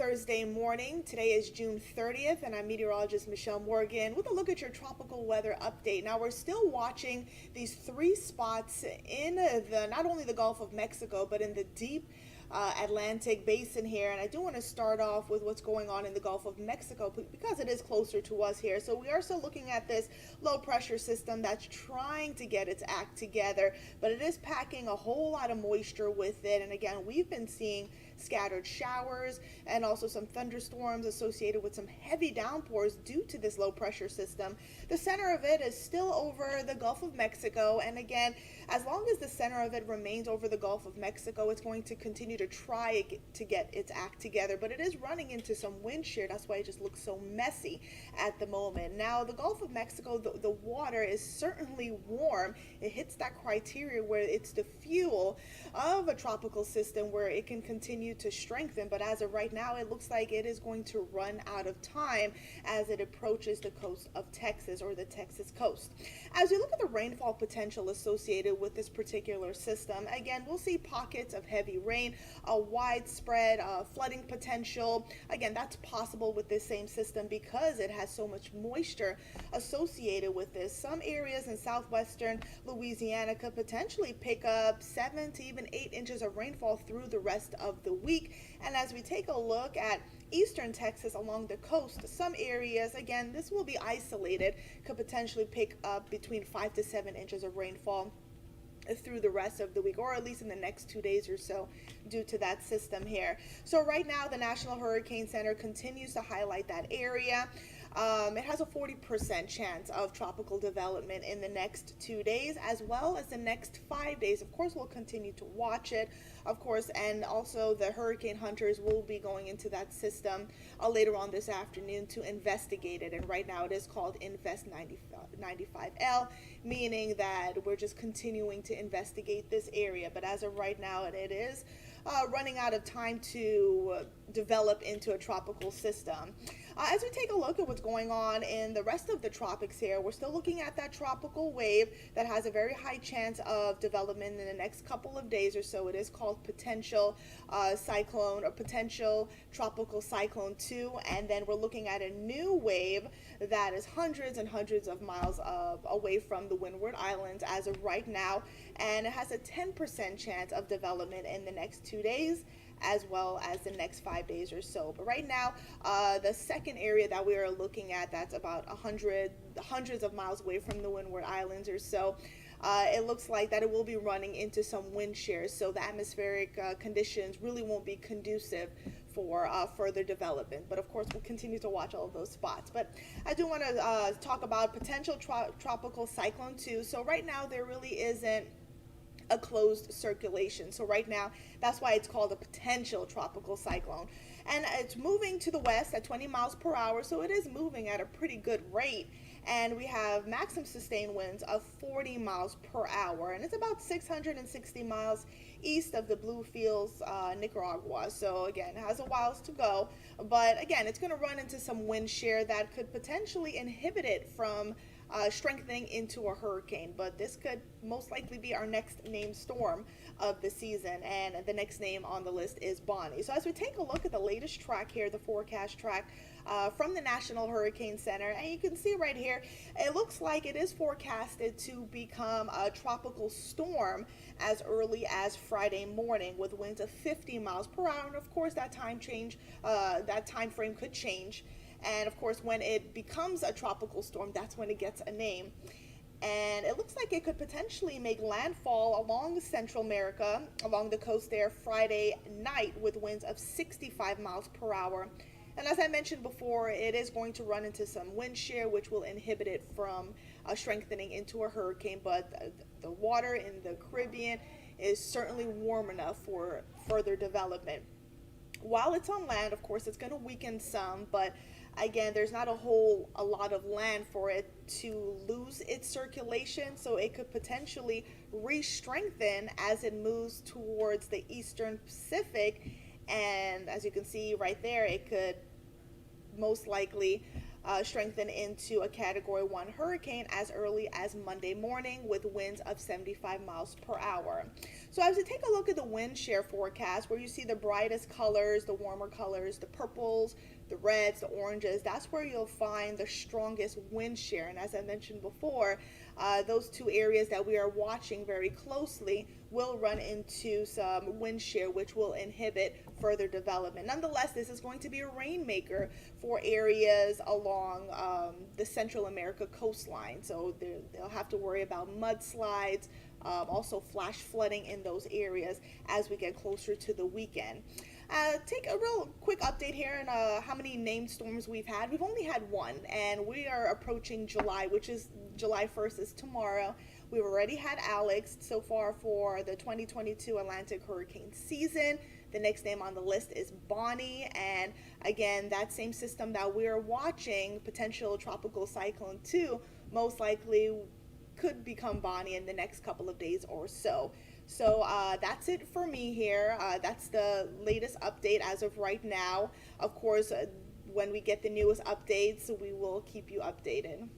Thursday morning. Today is June 30th, and I'm meteorologist Michelle Morgan with a look at your tropical weather update. Now, we're still watching these three spots in the not only the Gulf of Mexico, but in the deep Atlantic basin here. And I do want to start off with what's going on in the Gulf of Mexico because it is closer to us here. So we are still looking at this low pressure system that's trying to get its act together, but it is packing a whole lot of moisture with it. And again, we've been seeing scattered showers and also some thunderstorms associated with some heavy downpours due to this low pressure system. The center of it is still over the Gulf of Mexico, and again, as long as the center of it remains over the Gulf of Mexico, it's going to continue to try to get its act together, but it is running into some wind shear. That's why it just looks so messy at the moment. Now, the Gulf of Mexico, the water is certainly warm. It hits that criteria where it's the fuel of a tropical system where it can continue to strengthen, but as of right now, it looks like it is going to run out of time as it approaches the coast of Texas, or the Texas coast. As we look at the rainfall potential associated with this particular system, again, we'll see pockets of heavy rain, a widespread flooding potential. Again, that's possible with this same system because it has so much moisture associated with this. Some areas in southwestern Louisiana could potentially pick up 7 to even 8 inches of rainfall through the rest of the week. And as we take a look at eastern Texas along the coast, some areas, again, this will be isolated, could potentially pick up between 5 to 7 inches of rainfall through the rest of the week, or at least in the next 2 days or so, due to that system here. So right now, the National Hurricane Center continues to highlight that area. It has a 40% chance of tropical development in the next 2 days, as well as the next 5 days. Of course, we'll continue to watch it, of course, and also the hurricane hunters will be going into that system later on this afternoon to investigate it. And right now, it is called Invest 95L, meaning that we're just continuing to investigate this area. But as of right now, it is running out of time to develop into a tropical system. As we take a look at what's going on in the rest of the tropics here, we're still looking at that tropical wave that has a very high chance of development in the next couple of days or so. It is called potential cyclone, or potential tropical cyclone 2, and then we're looking at a new wave that is hundreds and hundreds of miles away from the Windward Islands as of right now, and it has a 10% chance of development in the next 2 days, as well as the next 5 days or so. But right now, the second area that we are looking at, that's about hundreds of miles away from the Windward Islands or so. It looks like that it will be running into some wind shears, so the atmospheric conditions really won't be conducive for further development. But of course, we'll continue to watch all of those spots. But I do want to talk about potential tropical cyclone 2. So right now, there really isn't a closed circulation. So right now, that's why it's called a potential tropical cyclone. And it's moving to the west at 20 miles per hour, so it is moving at a pretty good rate. And we have maximum sustained winds of 40 miles per hour, and it's about 660 miles east of the Bluefields, Nicaragua. So again, it has a while to go, but again, it's going to run into some wind shear that could potentially inhibit it from strengthening into a hurricane. But this could most likely be our next named storm of the season, and the next name on the list is Bonnie. So as we take a look at the latest track here, the forecast track from the National Hurricane Center, and you can see right here, it looks like it is forecasted to become a tropical storm as early as Friday morning, with winds of 50 miles per hour. And of course, that time frame could change. And of course, when it becomes a tropical storm, that's when it gets a name. And it looks like it could potentially make landfall along Central America, along the coast there, Friday night, with winds of 65 miles per hour. And as I mentioned before, it is going to run into some wind shear, which will inhibit it from strengthening into a hurricane. But the water in the Caribbean is certainly warm enough for further development. While it's on land, of course, it's going to weaken some, but again, there's not a lot of land for it to lose its circulation, so it could potentially re-strengthen as it moves towards the eastern Pacific. And as you can see right there, it could most likely strengthen into a Category 1 hurricane as early as Monday morning with winds of 75 miles per hour. So as we take a look at the wind shear forecast, where you see the brightest colors, the warmer colors, the purples, the reds, the oranges, that's where you'll find the strongest wind shear. And as I mentioned before, those two areas that we are watching very closely will run into some wind shear, which will inhibit further development. Nonetheless, this is going to be a rainmaker for areas along the Central America coastline. So they'll have to worry about mudslides, also flash flooding in those areas as we get closer to the weekend. Take a real quick update here on how many named storms we've had. We've only had one, and we are approaching July, which is July 1st is tomorrow. We've already had Alex so far for the 2022 Atlantic hurricane season. The next name on the list is Bonnie, and again, that same system that we're watching, potential tropical cyclone 2, most likely could become Bonnie in the next couple of days or so. So that's it for me here. That's the latest update as of right now. Of course, when we get the newest updates, we will keep you updated.